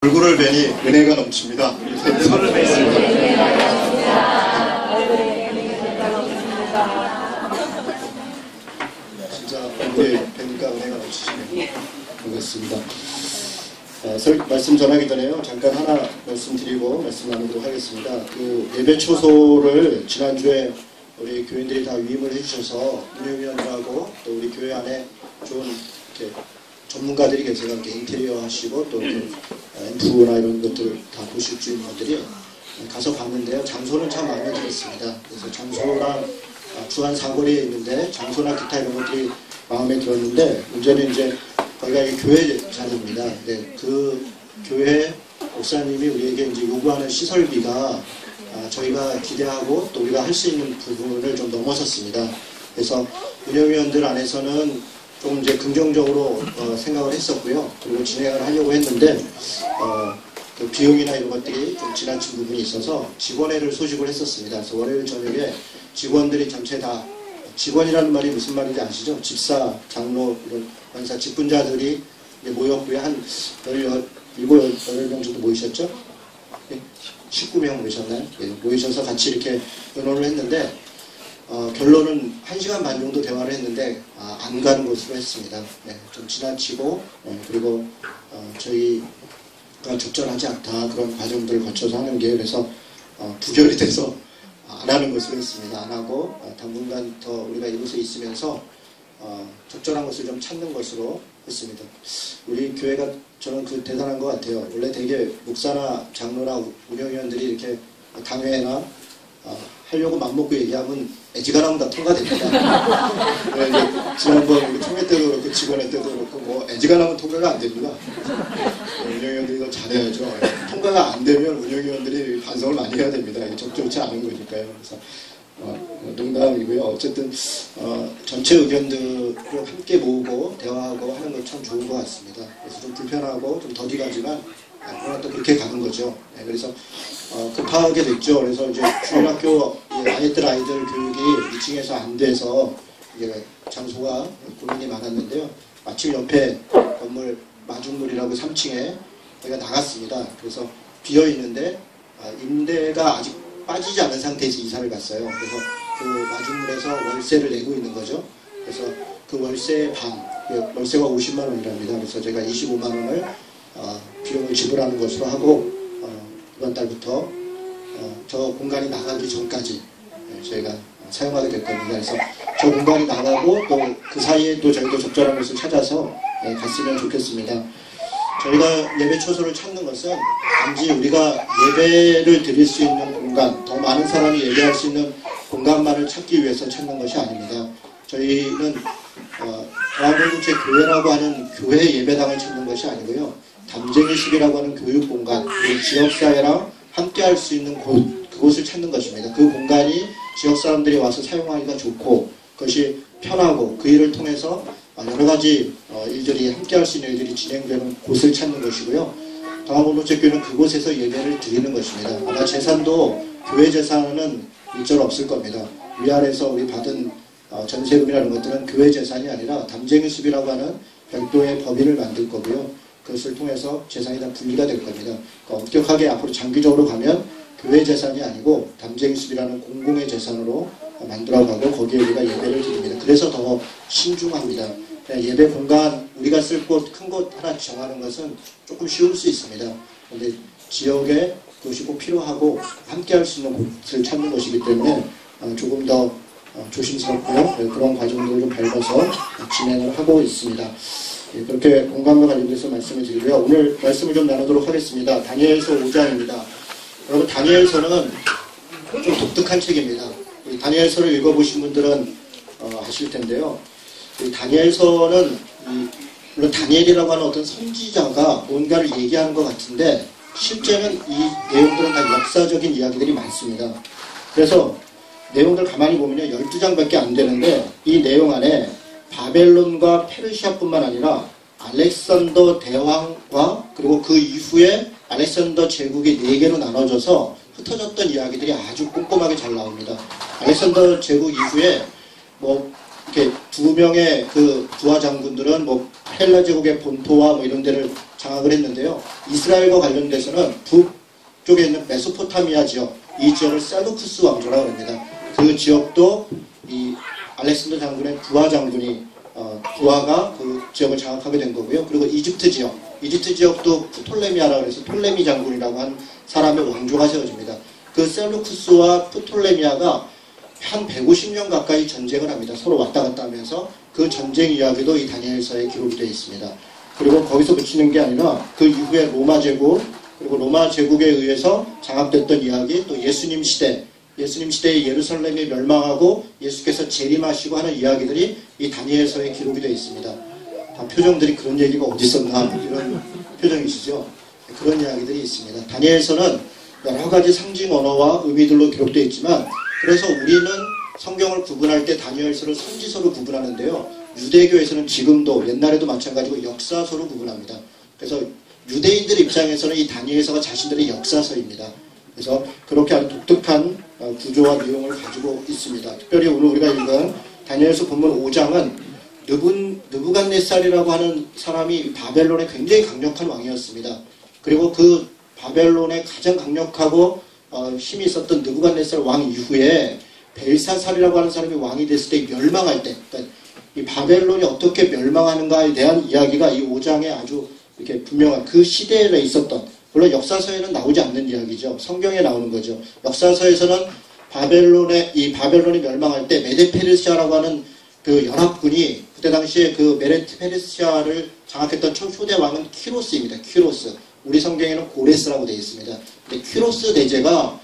얼굴을 뵈니 은혜가 넘칩니다. 얼굴을 뵈니 은혜가 넘칩니다. 진짜 얼굴에 뵈니까 은혜가 넘치시네요. 반갑습니다. 말씀 전하기 전에요. 잠깐 하나 말씀드리고 말씀 나누도록 하겠습니다. 그 예배 초소를 지난주에 우리 교인들이 다 위임을 해주셔서 운영위원들하고 또 우리 교회 안에 좋은 이렇게 전문가들이 계세요. 인테리어 하시고 또 앰프나 이런 것들 다 보실 줄 있는 분들이 가서 봤는데요. 장소는 참 마음에 들었습니다. 그래서 장소랑 주한 사거리에 있는데 장소나 기타 이런 것들이 마음에 들었는데 문제는 이제 거기가 교회 자리입니다. 근데 그 교회 목사님이 우리에게 이제 요구하는 시설비가 저희가 기대하고 또 우리가 할 수 있는 부분을 좀 넘어섰습니다. 그래서 운영위원들 안에서는 좀 이제 긍정적으로 생각을 했었고요. 그리고 진행을 하려고 했는데 그 비용이나 이런 것들이 좀 지나친 부분이 있어서 직원회를 소집을 했었습니다. 그래서 월요일 저녁에 직원들이 전체 다 직원이라는 말이 무슨 말인지 아시죠? 집사, 장로, 이런 권사, 직분자들이 모였고요. 한 17명 정도 모이셨죠? 19명 모이셨나요? 네, 모이셔서 같이 이렇게 의논을 했는데 결론은 1시간 반 정도 대화를 했는데 안 가는 것으로 했습니다. 네, 좀 지나치고 그리고 저희가 적절하지 않다 그런 과정들을 거쳐서 하는 게 그래서 부결이 돼서 안 하는 것으로 했습니다. 안 하고 당분간 더 우리가 이곳에 있으면서 적절한 것을 좀 찾는 것으로 했습니다. 우리 교회가 저는 그 대단한 것 같아요. 원래 되게 목사나 장로나 운영위원들이 이렇게 당회나 하려고 맘먹고 얘기하면 애지간하면 다 통과됩니다. 지난번 총회 때도 그렇고 직원회 때도 그렇고 뭐 애지간하면 통과가 안 됩니다. 운영위원들이 더 잘해야죠. 통과가 안 되면 운영위원들이 반성을 많이 해야 됩니다. 적절치 않은 거니까요. 그래서 농담이고요. 어쨌든 전체 의견들을 함께 모으고 대화하고 하는 건 참 좋은 것 같습니다. 그래서 좀 불편하고 좀 더디가지만 그러나 또 그렇게 가는 거죠. 네, 그래서 급하게 됐죠. 그래서 이제 중학교 아이들 교육이 2층에서 안 돼서 이제 장소가 고민이 많았는데요. 마침 옆에 건물 마중물이라고 3층에 저희가 나갔습니다. 그래서 비어 있는데 임대가 아직 빠지지 않은 상태에서 이사를 갔어요. 그래서 그 마중물에서 월세를 내고 있는 거죠. 그래서 그 월세의 반, 월세가 50만 원이랍니다. 그래서 제가 25만 원을 비용을 지불하는 것으로 하고 이번 달부터 저 공간이 나가기 전까지 저희가 사용하게 될 겁니다. 그래서 저 공간이 나가고 또 그 사이에 또 저희도 적절한 것을 찾아서 갔으면 좋겠습니다. 저희가 예배 초소를 찾는 것은 단지 우리가 예배를 드릴 수 있는 공간, 더 많은 사람이 예배할 수 있는 공간만을 찾기 위해서 찾는 것이 아닙니다. 저희는 대한민국제 교회라고 하는 교회 예배당을 찾는 것이 아니고요. 담쟁이 숲이라고 하는 교육 공간, 그리고 지역사회랑 함께 할 수 있는 곳, 그곳을 찾는 것입니다. 그 공간이 지역 사람들이 와서 사용하기가 좋고 그것이 편하고 그 일을 통해서 여러 가지 일들이 함께 할 수 있는 일들이 진행되는 곳을 찾는 것이고요. 동아공동체교회는 그곳에서 예배를 드리는 것입니다. 아마 재산도 교회 재산은 일절 없을 겁니다. 위아래에서 우리 받은 전세금이라는 것들은 교회 재산이 아니라 담쟁이 숲이라고 하는 별도의 법인을 만들 거고요. 그것을 통해서 재산이 다 분리가 될 겁니다. 그러니까 엄격하게 앞으로 장기적으로 가면 교회 재산이 아니고 담쟁이 숲이라는 공공의 재산으로 만들어가고 거기에 우리가 예배를 드립니다. 그래서 더 신중합니다. 예배 공간, 우리가 쓸 곳, 큰 곳 하나 정하는 것은 조금 쉬울 수 있습니다. 그런데 지역에 그것이 꼭 필요하고 함께 할 수 있는 곳을 찾는 것이기 때문에 조금 더 조심스럽고요. 그런 과정들을 좀 밟아서 진행을 하고 있습니다. 그렇게 공간과 관련돼서 말씀을 드리고요. 오늘 말씀을 좀 나누도록 하겠습니다. 다니엘서 5장입니다. 여러분, 다니엘서는 좀 독특한 책입니다. 다니엘서를 읽어보신 분들은 아실 텐데요. 다니엘서는 물론 다니엘이라고 하는 어떤 선지자가 뭔가를 얘기하는 것 같은데 실제는 이 내용들은 다 역사적인 이야기들이 많습니다. 그래서 내용들 가만히 보면요. 12장밖에 안 되는데 이 내용 안에 바벨론과 페르시아뿐만 아니라 알렉산더 대왕과 그리고 그 이후에 알렉산더 제국이 4개로 나눠져서 흩어졌던 이야기들이 아주 꼼꼼하게 잘 나옵니다. 알렉산더 제국 이후에 이렇게 2명의 그 부하 장군들은 헬라 제국의 본토와 이런 데를 장악을 했는데요. 이스라엘과 관련돼서는 북쪽에 있는 메소포타미아 지역, 이 지역을 셀루쿠스 왕조라고 합니다. 그 지역도 이 알렉산더 장군의 부하 장군이 부하가 그 지역을 장악하게 된 거고요. 그리고 이집트 지역도 프톨레미아라고 해서 톨레미 장군이라고 한 사람의 왕조가 세워집니다. 그 셀루쿠스와 프톨레미아가 한 150년 가까이 전쟁을 합니다. 서로 왔다 갔다 하면서 그 전쟁 이야기도 이 다니엘서에 기록이 되어 있습니다. 그리고 거기서 그치는 게 아니라 그 이후에 로마 제국, 그리고 로마 제국에 의해서 장악됐던 이야기, 또 예수님 시대에 예루살렘이 멸망하고 예수께서 재림하시고 하는 이야기들이 이 다니엘서에 기록이 되어 있습니다. 다 표정들이 그런 얘기가 어디 있었나 이런 표정이시죠. 그런 이야기들이 있습니다. 다니엘서는 여러 가지 상징 언어와 의미들로 기록되어 있지만, 그래서 우리는 성경을 구분할 때 다니엘서를 선지서로 구분하는데요. 유대교에서는 지금도 옛날에도 마찬가지고 역사서로 구분합니다. 그래서 유대인들 입장에서는 이 다니엘서가 자신들의 역사서입니다. 그래서 그렇게 아주 독특한 구조와 내용을 가지고 있습니다. 특별히 오늘 우리가 읽은 다니엘서 본문 5장은 느부갓네살이라고 하는 사람이 바벨론의 굉장히 강력한 왕이었습니다. 그리고 그 바벨론의 가장 강력하고 힘이 있었던 느부갓네살 왕 이후에 벨사살이라고 하는 사람이 왕이 됐을 때 멸망할 때, 그러니까 이 바벨론이 어떻게 멸망하는가에 대한 이야기가 이 5장에 아주 이렇게 분명한 그 시대에 있었던, 물론 역사서에는 나오지 않는 이야기죠. 성경에 나오는 거죠. 역사서에서는 바벨론이 멸망할 때 메데페르시아라고 하는 그 연합군이, 그때 당시에 그 메데페르시아를 장악했던 초대 왕은 키로스입니다. 키로스. 우리 성경에는 고레스라고 되어 있습니다. 근데 키로스 대제가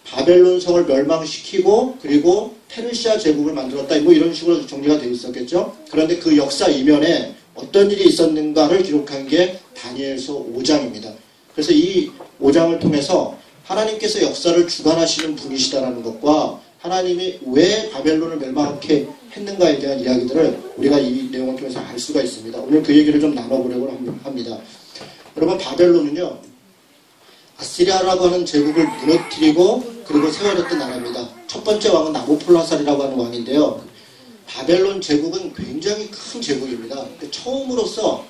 바벨론 성을 멸망시키고 그리고 페르시아 제국을 만들었다. 뭐 이런 식으로 정리가 되어 있었겠죠. 그런데 그 역사 이면에 어떤 일이 있었는가를 기록한 게 다니엘서 5장입니다. 그래서 이 5장을 통해서 하나님께서 역사를 주관하시는 분이시다라는 것과 하나님이 왜 바벨론을 멸망하게 했는가에 대한 이야기들을 우리가 이 내용을 통해서 알 수가 있습니다. 오늘 그 얘기를 좀 나눠보려고 합니다. 여러분, 바벨론은요, 아시리아라고 하는 제국을 무너뜨리고 그리고 세워졌던 나라입니다. 첫 번째 왕은 나보폴라살이라고 하는 왕인데요. 바벨론 제국은 굉장히 큰 제국입니다.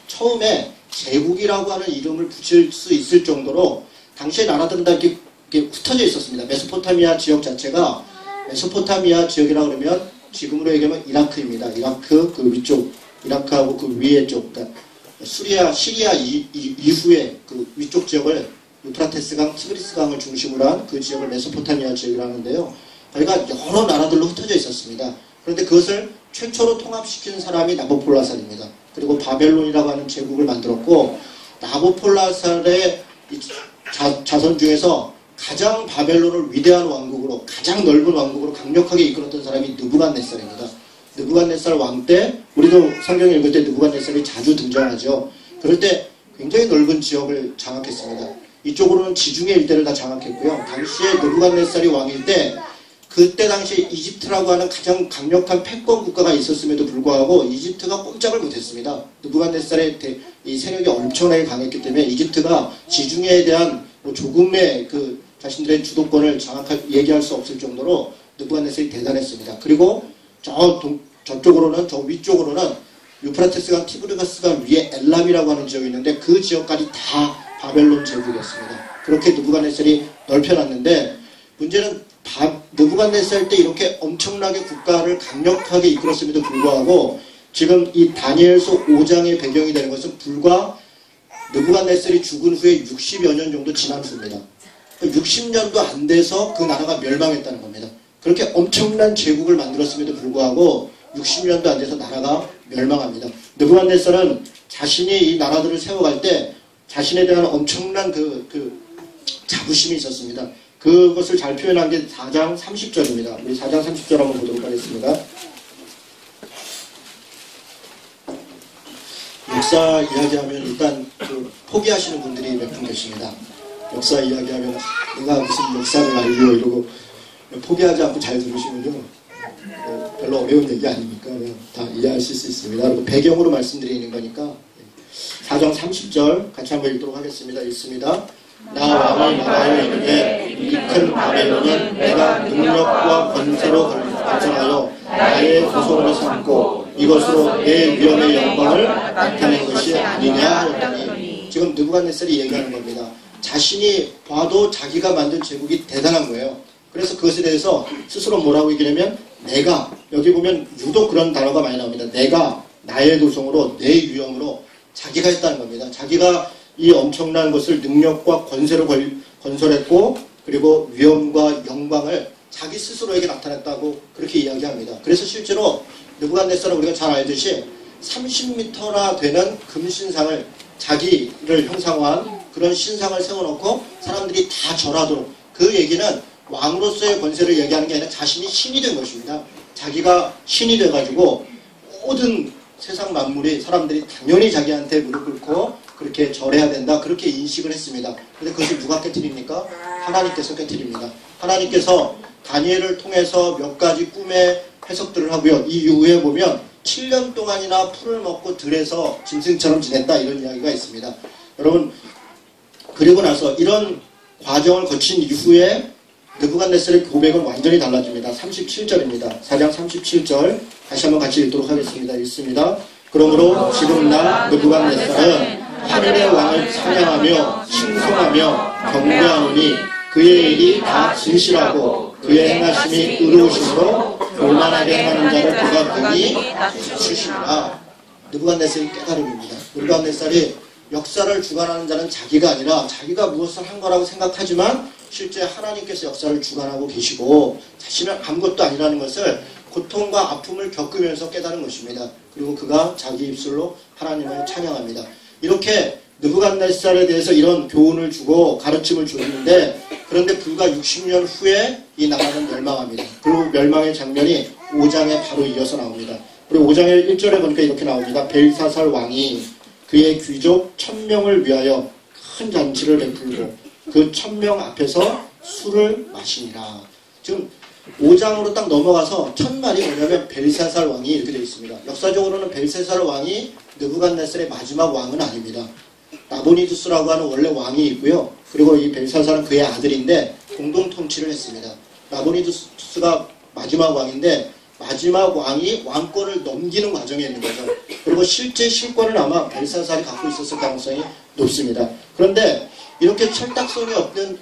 처음에 제국이라고 하는 이름을 붙일 수 있을 정도로 당시의 나라들은 다 이렇게 흩어져 있었습니다. 메소포타미아 지역 자체가, 메소포타미아 지역이라고 그러면 지금으로 얘기하면 이라크입니다. 이라크 그 위쪽, 이라크하고 그 위에 쪽, 그러니까 시리아 이후에 그 위쪽 지역을 유프라테스강, 티그리스강을 중심으로 한 그 지역을 메소포타미아 지역이라고 하는데요. 거기가 여러 나라들로 흩어져 있었습니다. 그런데 그것을 최초로 통합시킨 사람이 나보폴라살입니다. 그리고 바벨론이라고 하는 제국을 만들었고, 나보폴라살의 자손 중에서 가장 바벨론을 위대한 왕국으로, 가장 넓은 왕국으로 강력하게 이끌었던 사람이 느부갓네살입니다. 느부갓네살 왕 때, 우리도 성경 읽을 때 느부갓네살이 자주 등장하죠. 그럴 때 굉장히 넓은 지역을 장악했습니다. 이쪽으로는 지중해 일대를 다 장악했고요. 당시에 느부갓네살이 왕일 때, 그때 당시에 이집트라고 하는 가장 강력한 패권 국가가 있었음에도 불구하고 이집트가 꼼짝을 못했습니다. 느부갓네살의 이 세력이 엄청나게 강했기 때문에 이집트가 지중해에 대한 조금의 그 자신들의 주도권을 얘기할 수 없을 정도로 느부갓네살이 대단했습니다. 그리고 저쪽으로는, 저 위쪽으로는 유프라테스강, 티그리스강 위에 엘람이라고 하는 지역이 있는데 그 지역까지 다 바벨론 제국이었습니다. 그렇게 느부갓네살이 넓혀놨는데, 문제는 느부갓네살 때 이렇게 엄청나게 국가를 강력하게 이끌었음에도 불구하고 지금 이 다니엘서 5장의 배경이 되는 것은 불과 느부갓네살이 죽은 후에 60여 년 정도 지난 후입니다. 60년도 안 돼서 그 나라가 멸망했다는 겁니다. 그렇게 엄청난 제국을 만들었음에도 불구하고 60년도 안 돼서 나라가 멸망합니다. 느부갓네살은 자신이 이 나라들을 세워갈 때 자신에 대한 엄청난 그 자부심이 있었습니다. 그것을 잘 표현한 게 4장 30절입니다. 우리 4장 30절 한번 보도록 하겠습니다. 역사 이야기하면 일단 포기하시는 분들이 몇 분 계십니다. 역사 이야기하면 내가 무슨 역사를 알려 이러고 포기하지 않고 잘 들으시면요, 별로 어려운 얘기 아니니까 다 이해하실 수 있습니다. 그리고 배경으로 말씀드리는 거니까 4장 30절 같이 한번 읽도록 하겠습니다. 읽습니다. 나 왕을 말하여 이르되 이 큰 바벨론은 내가 능력과 권세로 발전하여 나의 고소를 삼고 이것으로 내 위엄의 영광을 나타낸 것이 아니냐 하였더니, 지금 느부갓네살이 얘기하는 겁니다. 자신이 봐도 자기가 만든 제국이 대단한 거예요. 그래서 그것에 대해서 스스로 뭐라고 얘기하냐면 내가, 여기 보면 유독 그런 단어가 많이 나옵니다. 내가 나의 도성으로 내 유형으로 자기가 했다는 겁니다. 자기가 이 엄청난 것을 능력과 권세로 건설했고 그리고 위엄과 영광을 자기 스스로에게 나타냈다고 그렇게 이야기합니다. 그래서 실제로 느부갓네살은 우리가 잘 알듯이 30m나 되는 금신상을 자기를 형상화한 그런 신상을 세워놓고 사람들이 다 절하도록, 그 얘기는 왕으로서의 권세를 얘기하는 게 아니라 자신이 신이 된 것입니다. 자기가 신이 돼가지고 모든 세상 만물이 사람들이 당연히 자기한테 무릎 꿇고 그렇게 절해야 된다, 그렇게 인식을 했습니다. 근데 그것을 누가 깨뜨립니까? 하나님께서 깨뜨립니다. 하나님께서 다니엘을 통해서 몇 가지 꿈의 해석들을 하고요. 이 이후에 보면 7년 동안이나 풀을 먹고 들에서 짐승처럼 지냈다, 이런 이야기가 있습니다. 여러분, 그리고 나서 이런 과정을 거친 이후에 느부갓네살의 고백은 완전히 달라집니다. 37절입니다. 4장 37절 다시 한번 같이 읽도록 하겠습니다. 읽습니다. 그러므로 지금 나 느부갓네살은 하늘의 왕을 찬양하며 칭송하며 경배하노니 그의 일이 다 진실하고 그의 행하심이 의로우심으로 교만하게 행하는 자를 그가 등이 낮추시리라. 느부갓네살의 깨달음입니다. 느부갓네살이 역사를 주관하는 자는 자기가 아니라 자기가 무엇을 한 거라고 생각하지만 실제 하나님께서 역사를 주관하고 계시고 자신은 아무것도 아니라는 것을 고통과 아픔을 겪으면서 깨달은 것입니다. 그리고 그가 자기 입술로 하나님을 찬양합니다. 이렇게 느부갓네살에 대해서 이런 교훈을 주고 가르침을 줬는데, 그런데 불과 60년 후에 이 나라는 멸망합니다. 그리고 멸망의 장면이 5장에 바로 이어서 나옵니다. 그리고 5장의 1절에 보니까 이렇게 나옵니다. 벨사살 왕이 그의 귀족 1000명을 위하여 큰 잔치를 베풀고 그 1000명 앞에서 술을 마시니라. 지금 5장으로 딱 넘어가서 첫말이 뭐냐면 벨사살 왕이 이렇게 되어 있습니다. 역사적으로는 벨사살 왕이 느부갓네살의 마지막 왕은 아닙니다. 나보니두스라고 하는 원래 왕이 있고요. 그리고 이 벨사살은 그의 아들인데 공동 통치를 했습니다. 나보니두스가 마지막 왕인데 마지막 왕이 왕권을 넘기는 과정에 있는 거죠. 그리고 실제 실권은 아마 벨사살이 갖고 있었을 가능성이 높습니다. 그런데 이렇게 철딱소리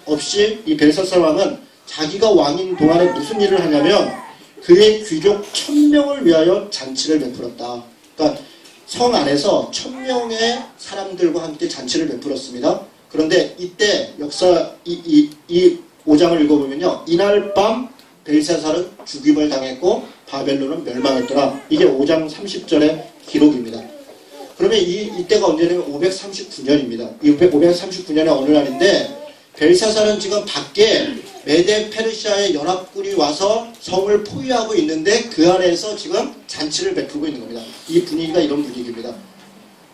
없이 이 벨사살 왕은 자기가 왕인 동안에 무슨 일을 하냐면 그의 귀족 1000명을 위하여 잔치를 베풀었다. 그러니까 성 안에서 1000명의 사람들과 함께 잔치를 베풀었습니다. 그런데 이때 역사 이 5장을 읽어보면요. 이날 밤 벨사살은 죽임을 당했고 바벨론은 멸망했더라. 이게 5장 30절의 기록입니다. 그러면 이때가 언제냐면 539년입니다. 이 539년의 어느 날인데 벨사살은 지금 밖에 메데 페르시아의 연합군이 와서 성을 포위하고 있는데 그 안에서 지금 잔치를 베풀고 있는 겁니다. 이 분위기가 이런 분위기입니다.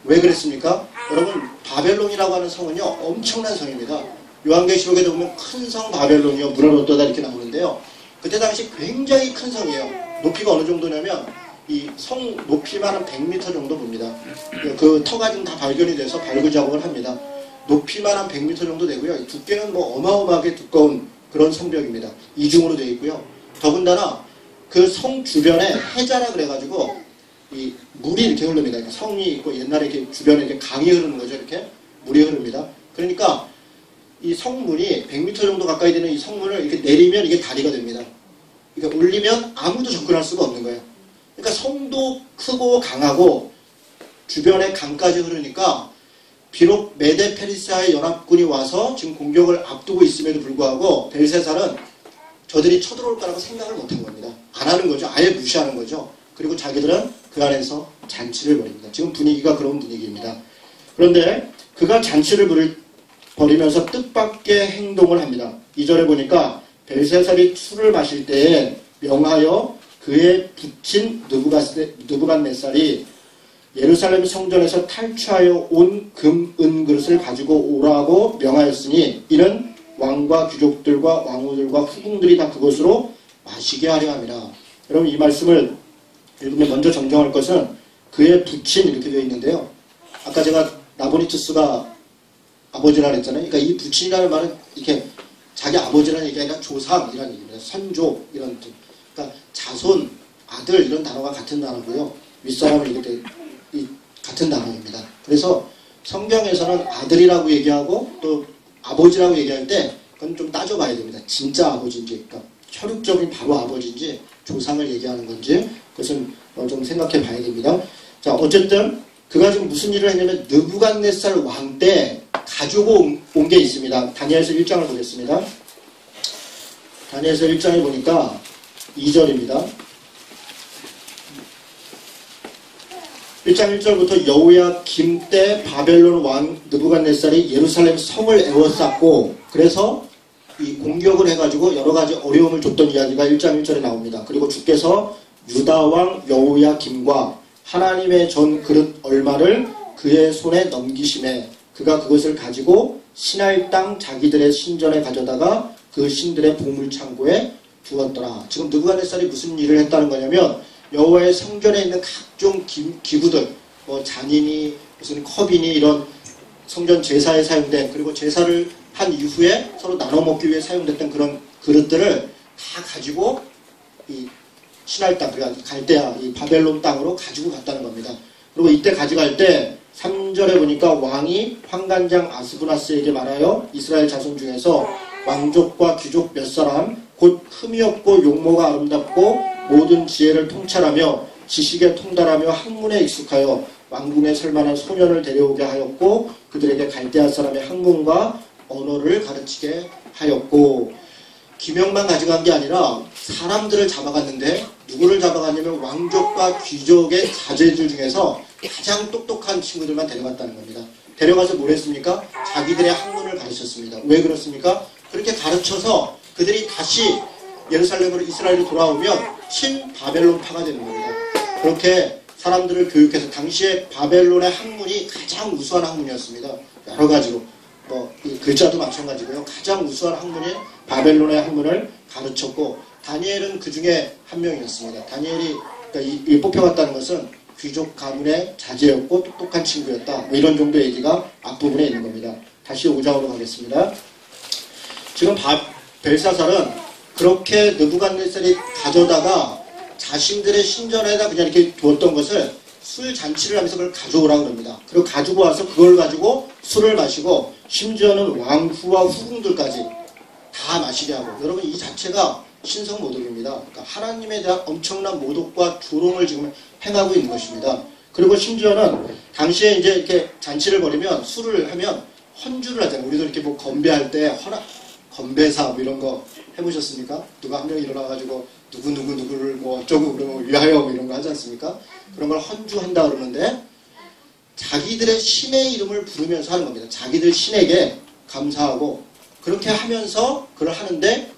왜 그랬습니까? 여러분, 바벨론이라고 하는 성은요 엄청난 성입니다. 요한계시록에 보면 큰 성 바벨론이요 문을 얻다가 이렇게 나오는데요. 그때 당시 굉장히 큰 성이에요. 높이가 어느 정도냐면 이 성 높이만 한 100m 정도 봅니다. 그 터가 지금 다 발견이 돼서 발굴 작업을 합니다. 높이만 한 100m 정도 되고요. 두께는 뭐 어마어마하게 두꺼운 그런 성벽입니다. 이중으로 되어 있고요. 더군다나 그 성 주변에 해자라 그래가지고 이 물이 이렇게 흐릅니다. 성이 있고 옛날에 이렇게 주변에 이렇게 강이 흐르는 거죠. 이렇게 물이 흐릅니다. 그러니까 이 성문이 100m 정도 가까이 되는 이 성문을 이렇게 내리면 이게 다리가 됩니다. 그러니까 올리면 아무도 접근할 수가 없는 거예요. 그러니까 성도 크고 강하고 주변에 강까지 흐르니까 비록 메데 페르시아의 연합군이 와서 지금 공격을 앞두고 있음에도 불구하고 벨사살은 저들이 쳐들어올 거라고 생각을 못한 겁니다. 안 하는 거죠. 아예 무시하는 거죠. 그리고 자기들은 그 안에서 잔치를 벌입니다. 지금 분위기가 그런 분위기입니다. 그런데 그가 잔치를 벌이면서 뜻밖의 행동을 합니다. 2절에 보니까 벨사살이 술을 마실 때에 명하여 그의 부친 느부갓네살이 예루살렘 성전에서 탈취하여 온 금, 은 그릇을 가지고 오라고 명하였으니 이는 왕과 귀족들과 왕후들과 후궁들이 다 그것으로 마시게 하려 함이라. 여러분, 이 말씀을 읽으면 먼저 정정할 것은 그의 부친 이렇게 되어 있는데요. 아까 제가 나보니투스가 아버지라 그랬잖아요. 그러니까 이 부친이라는 말은 이렇게 자기 아버지라는 얘기가 아니라 조상이라는 얘기입니다. 선조 이런 뜻. 그러니까 자손, 아들 이런 단어가 같은 단어고요. 윗사람을 이렇게 같은 단어입니다. 그래서 성경에서는 아들이라고 얘기하고 또 아버지라고 얘기할 때 그건 좀 따져봐야 됩니다. 진짜 아버지인지, 그러니까 혈육적인 바로 아버지인지 조상을 얘기하는 건지 그것은 좀 생각해 봐야 됩니다. 자, 어쨌든 그가 지금 무슨 일을 했냐면 느부갓네살 왕 때 가지고 온 게 있습니다. 다니엘서 1장을 보겠습니다. 다니엘서 1장에 보니까 2절입니다. 1장 1절부터 여호야김 때 바벨론 왕 느부갓네살이 예루살렘 성을 에워쌌고 그래서 이 공격을 해가지고 여러가지 어려움을 줬던 이야기가 1장 1절에 나옵니다. 그리고 주께서 유다왕 여호야김과 하나님의 전 그릇 얼마를 그의 손에 넘기심에 그가 그것을 가지고 시나이 땅 자기들의 신전에 가져다가 그 신들의 보물창고에 두었더라. 지금 느부갓네살이 무슨 일을 했다는 거냐면 여호와의 성전에 있는 각종 기구들, 뭐 잔이니 무슨 컵이니 이런 성전 제사에 사용된, 그리고 제사를 한 이후에 서로 나눠 먹기 위해 사용됐던 그런 그릇들을 다 가지고 이 시나이 땅, 그러니까 갈대아, 이 바벨론 땅으로 가지고 갔다는 겁니다. 그리고 이때 가져갈 때 3절에 보니까 왕이 환관장 아스부나스에게 말하여 이스라엘 자손 중에서 왕족과 귀족 몇 사람 곧 흠이 없고 용모가 아름답고 모든 지혜를 통찰하며 지식에 통달하며 학문에 익숙하여 왕궁에 설만한 소년을 데려오게 하였고 그들에게 갈대아 사람의 학문과 언어를 가르치게 하였고, 기명만 가져간 게 아니라 사람들을 잡아갔는데 누구를 잡아갔냐면 왕족과 귀족의 자제들 중에서 가장 똑똑한 친구들만 데려갔다는 겁니다. 데려가서 뭘 했습니까? 자기들의 학문을 가르쳤습니다. 왜 그렇습니까? 그렇게 가르쳐서 그들이 다시 예루살렘으로 이스라엘로 돌아오면 신 바벨론파가 되는 겁니다. 그렇게 사람들을 교육해서 당시에 바벨론의 학문이 가장 우수한 학문이었습니다. 여러 가지로 이 글자도 마찬가지고요. 가장 우수한 학문인 바벨론의 학문을 가르쳤고 다니엘은 그 중에 한 명이었습니다. 다니엘이 그러니까 이 뽑혀갔다는 것은 귀족 가문의 자제였고 똑똑한 친구였다. 뭐 이런 정도의 얘기가 앞부분에 있는 겁니다. 다시 5장으로 가겠습니다. 지금 벨사살은 그렇게 느부갓네살이 가져다가 자신들의 신전에다 그냥 이렇게 두었던 것을 술 잔치를 하면서 그걸 가져오라고 합니다. 그리고 가지고 와서 그걸 가지고 술을 마시고 심지어는 왕후와 후궁들까지 다 마시게 하고, 여러분 이 자체가 신성 모독입니다. 그러니까 하나님에 대한 엄청난 모독과 조롱을 지금 행하고 있는 것입니다. 그리고 심지어는 당시에 이제 이렇게 잔치를 벌이면 술을 하면 헌주를 하잖아요. 우리도 이렇게 뭐 건배할 때 건배사 뭐 이런 거 해보셨습니까? 누가 한 명 일어나가지고 누구를 뭐 어쩌고 그러면 위하여 뭐 이런 거 하지 않습니까? 그런 걸 헌주한다 그러는데 자기들의 신의 이름을 부르면서 하는 겁니다. 자기들 신에게 감사하고 그렇게 하면서 그걸 하는데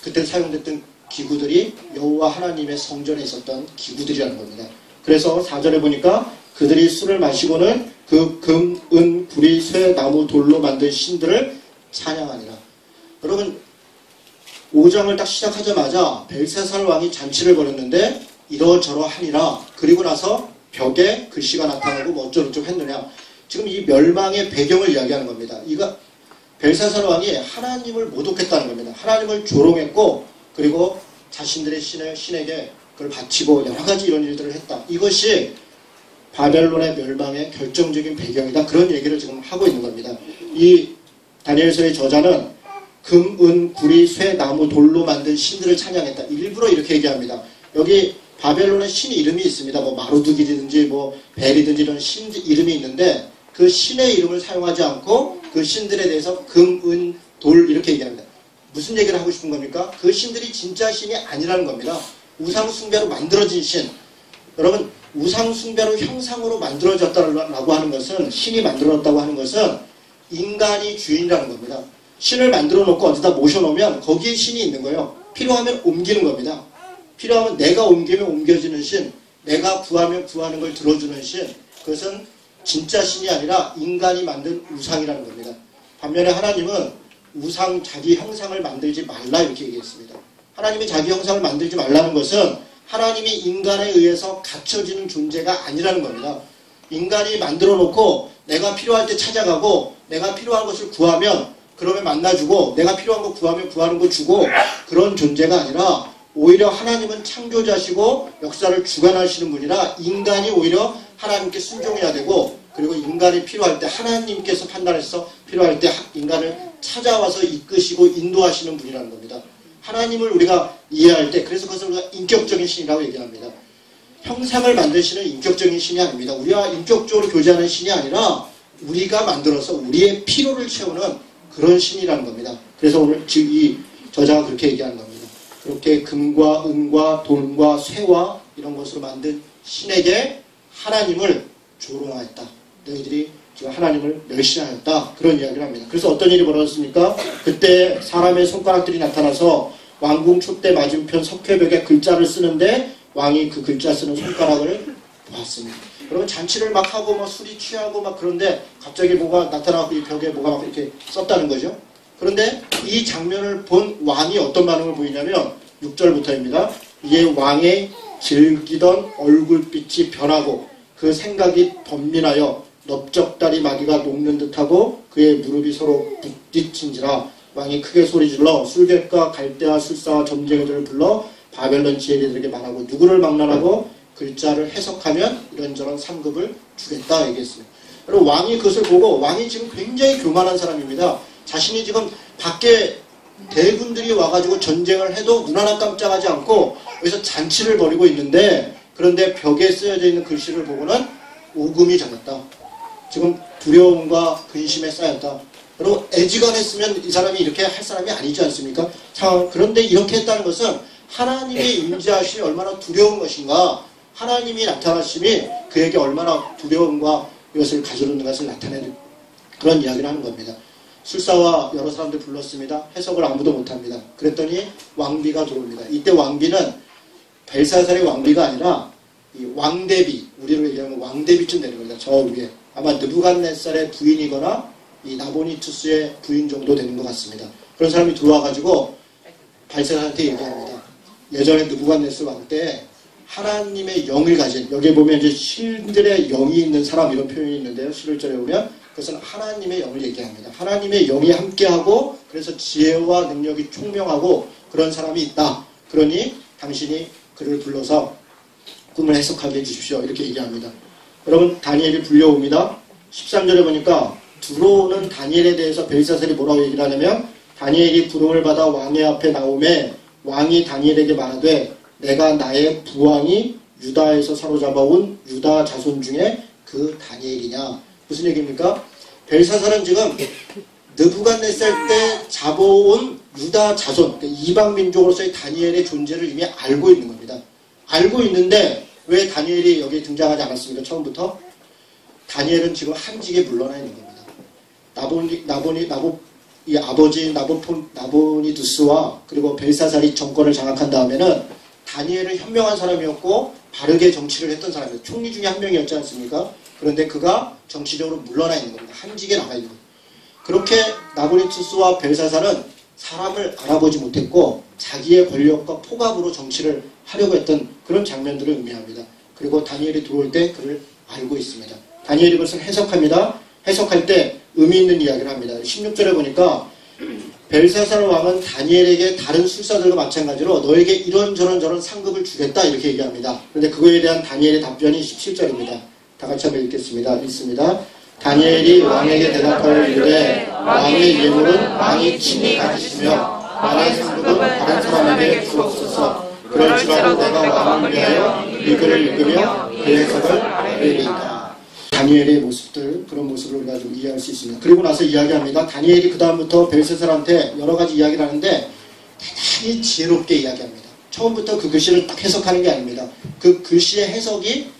그때 사용됐던 기구들이 여호와 하나님의 성전에 있었던 기구들이라는 겁니다. 그래서 4절에 보니까 그들이 술을 마시고는 그 금, 은, 구리, 쇠, 나무, 돌로 만든 신들을 찬양하니라. 여러분 5장을 딱 시작하자마자 벨사살 왕이 잔치를 벌였는데 이러저러하니라. 그리고 나서 벽에 글씨가 나타나고 뭐 어쩌고저쩌고 했느냐. 지금 이 멸망의 배경을 이야기하는 겁니다. 이거 벨사살 왕이 하나님을 모독했다는 겁니다. 하나님을 조롱했고 그리고 자신들의 신에게 그걸 바치고 여러 가지 이런 일들을 했다. 이것이 바벨론의 멸망의 결정적인 배경이다. 그런 얘기를 지금 하고 있는 겁니다. 이 다니엘서의 저자는 금, 은, 구리, 쇠, 나무, 돌로 만든 신들을 찬양했다. 일부러 이렇게 얘기합니다. 여기 바벨론의 신 이름이 있습니다. 뭐 마루두길이든지 뭐 벨이든지 이런 신 이름이 있는데 그 신의 이름을 사용하지 않고 그 신들에 대해서 금, 은, 돌 이렇게 얘기합니다. 무슨 얘기를 하고 싶은 겁니까? 그 신들이 진짜 신이 아니라는 겁니다. 우상숭배로 만들어진 신. 여러분 우상숭배로 형상으로 만들어졌다고 하는 것은, 신이 만들어졌다고 하는 것은 인간이 주인이라는 겁니다. 신을 만들어 놓고 어디다 모셔놓으면 거기에 신이 있는 거예요. 필요하면 옮기는 겁니다. 필요하면 내가 옮기면 옮겨지는 신, 내가 구하면 구하는 걸 들어주는 신, 그것은 진짜 신이 아니라 인간이 만든 우상이라는 겁니다. 반면에 하나님은 우상, 자기 형상을 만들지 말라 이렇게 얘기했습니다. 하나님이 자기 형상을 만들지 말라는 것은 하나님이 인간에 의해서 갖춰지는 존재가 아니라는 겁니다. 인간이 만들어 놓고 내가 필요할 때 찾아가고 내가 필요한 것을 구하면 그러면 만나주고 내가 필요한 거 구하면 구하는 거 주고 그런 존재가 아니라 오히려 하나님은 창조자시고 역사를 주관하시는 분이라 인간이 오히려 하나님께 순종해야 되고 그리고 인간이 필요할 때 하나님께서 판단해서 필요할 때 인간을 찾아와서 이끄시고 인도하시는 분이라는 겁니다. 하나님을 우리가 이해할 때 그래서 그것을 우리가 인격적인 신이라고 얘기합니다. 형상을 만드시는 인격적인 신이 아닙니다. 우리와 인격적으로 교제하는 신이 아니라 우리가 만들어서 우리의 필요를 채우는 그런 신이라는 겁니다. 그래서 오늘 즉 이 저자가 그렇게 얘기하는 겁니다. 그렇게 금과 은과 돈과 쇠와 이런 것으로 만든 신에게 하나님을 조롱하였다. 너희들이 지금 하나님을 멸시하였다. 그런 이야기를 합니다. 그래서 어떤 일이 벌어졌습니까? 그때 사람의 손가락들이 나타나서 왕궁 촛대 맞은편 석회벽에 글자를 쓰는데 왕이 그 글자 쓰는 손가락을 보았습니다. 그러면 잔치를 막 하고 막 술이 취하고 막 그런데 갑자기 뭐가 나타나고 이 벽에 뭐가 막 이렇게 썼다는 거죠. 그런데 이 장면을 본 왕이 어떤 반응을 보이냐면 6절부터입니다. 이에 왕의 즐기던 얼굴빛이 변하고 그 생각이 번민하여 넓적다리 마귀가 녹는 듯하고 그의 무릎이 서로 부딪힌지라 왕이 크게 소리질러 술객과 갈대와 술사와 점쟁이들을 불러 바벨론 지혜리들에게 말하고 누구를 망라하고 글자를 해석하면 이런저런 상급을 주겠다 얘기했습니다. 그리고 왕이 그것을 보고 왕이 지금 굉장히 교만한 사람입니다. 자신이 지금 밖에 대군들이 와가지고 전쟁을 해도 눈 하나 깜짝하지 않고 여기서 잔치를 벌이고 있는데 그런데 벽에 쓰여져 있는 글씨를 보고는 오금이 잡았다. 지금 두려움과 근심에 쌓였다. 그리고 애지간했으면 이 사람이 이렇게 할 사람이 아니지 않습니까? 그런데 이렇게 했다는 것은 하나님의 임재하심이 얼마나 두려운 것인가, 하나님이 나타나심이 그에게 얼마나 두려움과 이것을 가져오는 것을 나타내는 그런 이야기를 하는 겁니다. 술사와 여러 사람들 불렀습니다. 해석을 아무도 못합니다. 그랬더니 왕비가 들어옵니다. 이때 왕비는 벨사살의 왕비가 아니라 이 왕대비, 우리로 얘기하면 왕대비쯤 되는 겁니다. 저 위에. 아마 느부갓네살의 부인이거나 이 나보니투스의 부인 정도 되는 것 같습니다. 그런 사람이 들어와가지고 벨사살한테 얘기합니다. 예전에 느부갓네살 왕 때 하나님의 영을 가진, 여기에 보면 이제 신들의 영이 있는 사람 이런 표현이 있는데요. 11절에 보면 그것은 하나님의 영을 얘기합니다. 하나님의 영이 함께하고 그래서 지혜와 능력이 총명하고 그런 사람이 있다. 그러니 당신이 그를 불러서 꿈을 해석하게 해주십시오. 이렇게 얘기합니다. 여러분 다니엘이 불려옵니다. 13절에 보니까 들어오는 다니엘에 대해서 벨사살이 뭐라고 얘기를 하냐면 다니엘이 부름을 받아 왕의 앞에 나오매 왕이 다니엘에게 말하되 내가 나의 부왕이 유다에서 사로잡아온 유다 자손 중에 그 다니엘이냐. 무슨 얘기입니까? 벨사살은 지금 느부갓네살 때 잡아온 유다 자손, 이방 민족으로서의 다니엘의 존재를 이미 알고 있는 겁니다. 알고 있는데 왜 다니엘이 여기에 등장하지 않았습니까? 처음부터? 다니엘은 지금 한직에 물러나 있는 겁니다. 이 아버지 나보니두스와 그리고 벨사살이 정권을 장악한 다음에는 다니엘은 현명한 사람이었고 바르게 정치를 했던 사람이었어요. 총리 중에 한 명이었지 않습니까? 그런데 그가 정치적으로 물러나 있는 겁니다. 한직에 나가 있는 겁니다. 그렇게 나보니투스와 벨사살은 사람을 알아보지 못했고 자기의 권력과 포갑으로 정치를 하려고 했던 그런 장면들을 의미합니다. 그리고 다니엘이 들어올 때 그를 알고 있습니다. 다니엘이 그것을 해석합니다. 해석할 때 의미 있는 이야기를 합니다. 16절에 보니까 벨사살 왕은 다니엘에게 다른 술사들과 마찬가지로 너에게 이런저런 저런 상급을 주겠다 이렇게 얘기합니다. 그런데 그거에 대한 다니엘의 답변이 17절입니다. 다 같이 한번 읽겠습니다. 읽습니다. 다니엘이 왕에게 대답하여 이르되 왕의 예물은 왕이 친히 가지시며 왕의 상급은 다른 사람에게 주옵소서. 그럴지라도 내가 왕을 위하여 이 글을 읽으며 그 해석을 알리리이다. 다니엘의 모습들, 그런 모습을 우리가 좀 이해할 수 있습니다. 그리고 나서 이야기합니다. 다니엘이 그 다음부터 벨사살한테 여러 가지 이야기를 하는데 대단히 지혜롭게 이야기합니다. 처음부터 그 글씨를 딱 해석하는 게 아닙니다. 그 글씨의 해석이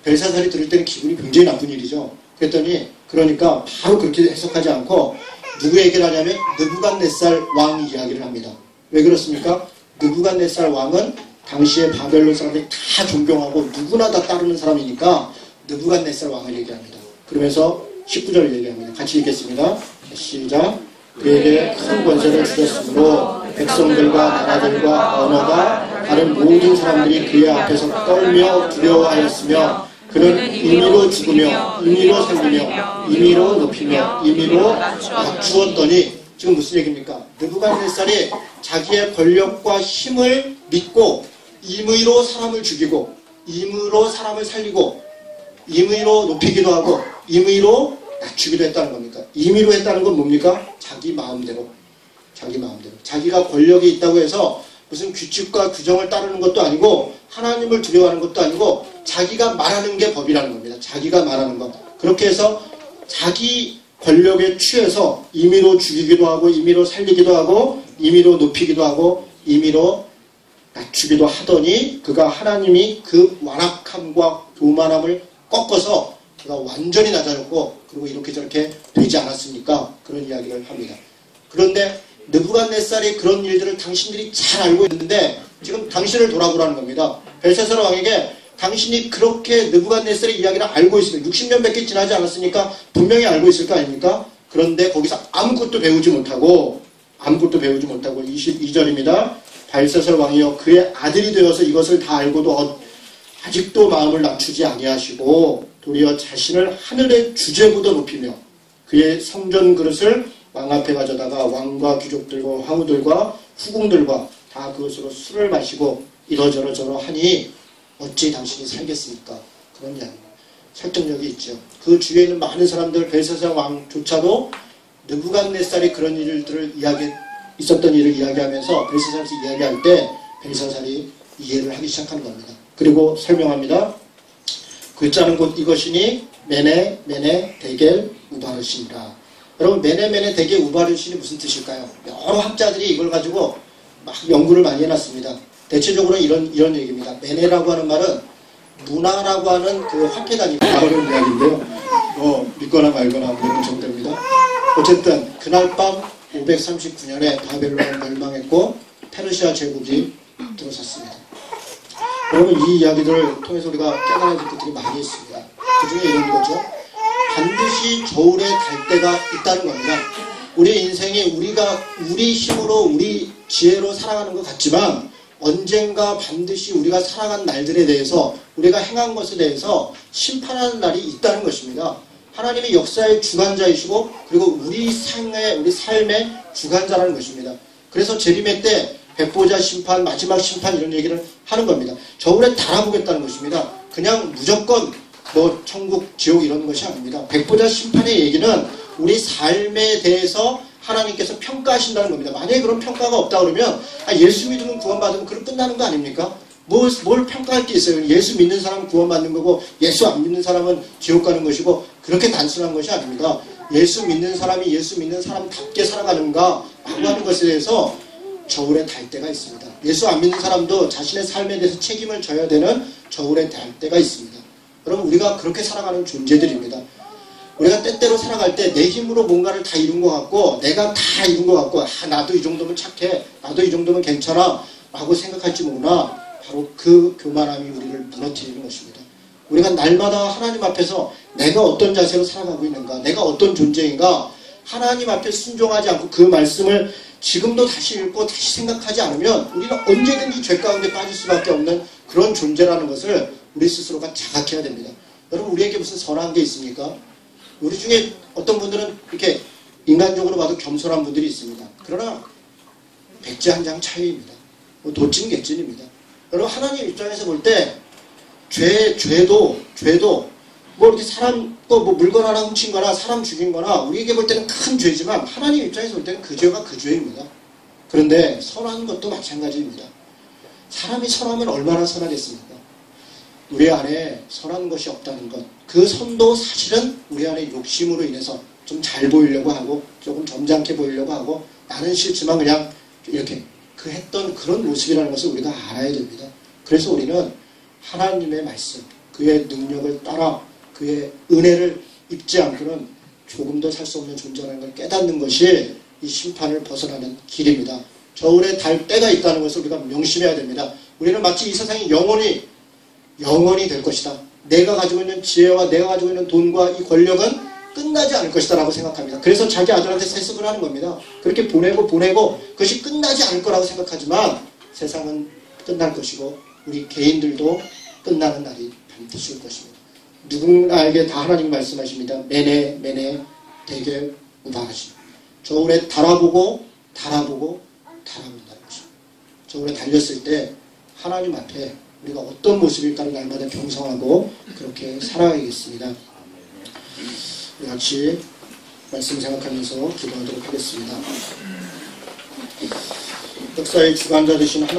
벨사살이 들을 때는 기분이 굉장히 나쁜 일이죠. 그랬더니 그러니까 바로 그렇게 해석하지 않고 누구 얘기를 하냐면 느부갓네살 왕 이야기를 합니다. 왜 그렇습니까? 느부갓네살 왕은 당시에 바벨론 사람들이 다 존경하고 누구나 다 따르는 사람이니까 느부갓네살 왕을 얘기합니다. 그러면서 19절을 얘기합니다. 같이 읽겠습니다. 시작. 그에게 큰 권세를 주셨으므로 백성들과 나라들과 언어가 다른 모든 사람들이 그의 앞에서 떨며 두려워하였으며 그는 임의로 죽으며 임의로 살리며 임의로 높이며 임의로 낮추었더니 지금 무슨 얘기입니까? 느부갓네살이 자기의 권력과 힘을 믿고 임의로 사람을 죽이고 임의로 사람을 살리고 임의로 높이기도 하고 임의로 낮추기도 했다는 겁니까? 임의로 했다는 건 뭡니까? 자기 마음대로. 자기 마음대로. 자기가 권력이 있다고 해서 무슨 규칙과 규정을 따르는 것도 아니고 하나님을 두려워하는 것도 아니고 자기가 말하는 게 법이라는 겁니다. 자기가 말하는 것. 그렇게 해서 자기 권력에 취해서 임의로 죽이기도 하고 임의로 살리기도 하고 임의로 높이기도 하고 임의로 낮추기도 하더니 그가 하나님이 그 완악함과 교만함을 꺾어서 그가 완전히 낮아졌고 그리고 이렇게 저렇게 되지 않았습니까? 그런 이야기를 합니다. 그런데 느부갓네살이 그런 일들을 당신들이 잘 알고 있는데 지금 당신을 돌아보라는 겁니다. 벨사살 왕에게 당신이 그렇게 느부갓네살의 이야기를 알고 있으면 60년밖에 지나지 않았으니까 분명히 알고 있을 거 아닙니까? 그런데 거기서 아무것도 배우지 못하고 22절입니다. 벨사살 왕이여 그의 아들이 되어서 이것을 다 알고도 아직도 마음을 낮추지 아니하시고 도리어 자신을 하늘의 주제보다 높이며 그의 성전 그릇을 왕 앞에 가져다가 왕과 귀족들과 황후들과 후궁들과 다 그것으로 술을 마시고 이러저러 하니 어찌 당신이 살겠습니까? 그런 이야기. 설득력이 있죠. 그 주위에 있는 많은 사람들 벨사살 왕조차도 느부갓네살이 그런 일들을 있었던 일을 이야기하면서 벨사살에서 이야기할 때 벨사살이 이해를 하기 시작하는 겁니다. 그리고 설명합니다. 글자는 곧 이것이니 메네 데겔 우바르시니라. 여러분 메네 데겔 우바르시니 무슨 뜻일까요? 여러 학자들이 이걸 가지고 막 연구를 많이 해놨습니다. 대체적으로 이런 얘기입니다. 메네라고 하는 말은 문화라고 하는 그 화폐 단위 어려운 이야기인데요. 믿거나 말거나 그런 정도입니다. 어쨌든 그날 밤 539년에 바벨론은 멸망했고 페르시아 제국이 들어섰습니다. 여러분 이 이야기들을 통해서 우리가 깨달아야 될 것들이 많이 있습니다. 그 중에 이런 거죠. 반드시 저울에 달 때가 있다는 겁니다. 우리 인생이 우리 힘으로 우리 지혜로 살아가는 것 같지만 언젠가 반드시 우리가 살아간 날들에 대해서 우리가 행한 것에 대해서 심판하는 날이 있다는 것입니다. 하나님이 역사의 주관자이시고 그리고 우리 삶의 주관자라는 것입니다. 그래서 재림의 때 백보자 심판, 마지막 심판 이런 얘기를 하는 겁니다. 저울에 달아보겠다는 것입니다. 그냥 무조건 천국, 지옥 이런 것이 아닙니다. 백보자 심판의 얘기는 우리 삶에 대해서 하나님께서 평가하신다는 겁니다. 만약에 그런 평가가 없다 그러면 예수 믿으면 구원받으면 그럼 끝나는 거 아닙니까? 뭘 평가할 게 있어요? 예수 믿는 사람은 구원받는 거고 예수 안 믿는 사람은 지옥 가는 것이고 그렇게 단순한 것이 아닙니다. 예수 믿는 사람이 예수 믿는 사람답게 살아가는가 라고 하는 것에 대해서 저울에 달 때가 있습니다. 예수 안 믿는 사람도 자신의 삶에 대해서 책임을 져야 되는 저울에 달 때가 있습니다. 여러분 우리가 그렇게 살아가는 존재들입니다. 우리가 때때로 살아갈 때 내 힘으로 뭔가를 다 이룬 것 같고 내가 다 이룬 것 같고 나도 이 정도면 착해 나도 이 정도면 괜찮아 라고 생각할지 모르나 바로 그 교만함이 우리를 무너뜨리는 것입니다. 우리가 날마다 하나님 앞에서 내가 어떤 자세로 살아가고 있는가 내가 어떤 존재인가 하나님 앞에 순종하지 않고 그 말씀을 지금도 다시 읽고 다시 생각하지 않으면 우리는 언제든지 죄 가운데 빠질 수밖에 없는 그런 존재라는 것을 우리 스스로가 자각해야 됩니다. 여러분 우리에게 무슨 선한 게 있습니까? 우리 중에 어떤 분들은 이렇게 인간적으로 봐도 겸손한 분들이 있습니다. 그러나 백지 한 장 차이입니다. 도찐 개찐입니다. 여러분 하나님 입장에서 볼 때 죄도 이렇게 사람 물건 하나 훔친 거나 사람 죽인 거나 우리에게 볼 때는 큰 죄지만 하나님 입장에서 볼 때는 그 죄가 그 죄입니다. 그런데 선한 것도 마찬가지입니다. 사람이 선하면 얼마나 선하겠습니까? 우리 안에 선한 것이 없다는 것. 그 선도 사실은 우리 안에 욕심으로 인해서 좀 잘 보이려고 하고 조금 점잖게 보이려고 하고 나는 싫지만 그냥 이렇게 했던 그런 모습이라는 것을 우리가 알아야 됩니다. 그래서 우리는 하나님의 말씀, 그의 능력을 따라 그의 은혜를 입지 않고는 조금도 살 수 없는 존재라는 걸 깨닫는 것이 이 심판을 벗어나는 길입니다. 저울에 달 때가 있다는 것을 우리가 명심해야 됩니다. 우리는 마치 이 세상이 영원히 될 것이다. 내가 가지고 있는 지혜와 내가 가지고 있는 돈과 이 권력은 끝나지 않을 것이다 라고 생각합니다. 그래서 자기 아들한테 세습을 하는 겁니다. 그렇게 보내고 그것이 끝나지 않을 거라고 생각하지만 세상은 끝날 것이고 우리 개인들도 끝나는 날이 반드시 올 것입니다. 누군가에게 다 하나님 말씀하십니다. 메네 데겔 우바르시니 저울에 달아보고 달아본다는 것입니다. 저울에 달렸을 때 하나님 앞에 우리가 어떤 모습일까를 날마다 경성하고 그렇게 살아가겠습니다. 우리 같이 말씀 생각하면서 기도하도록 하겠습니다. 역사의 주관자 되신 하나님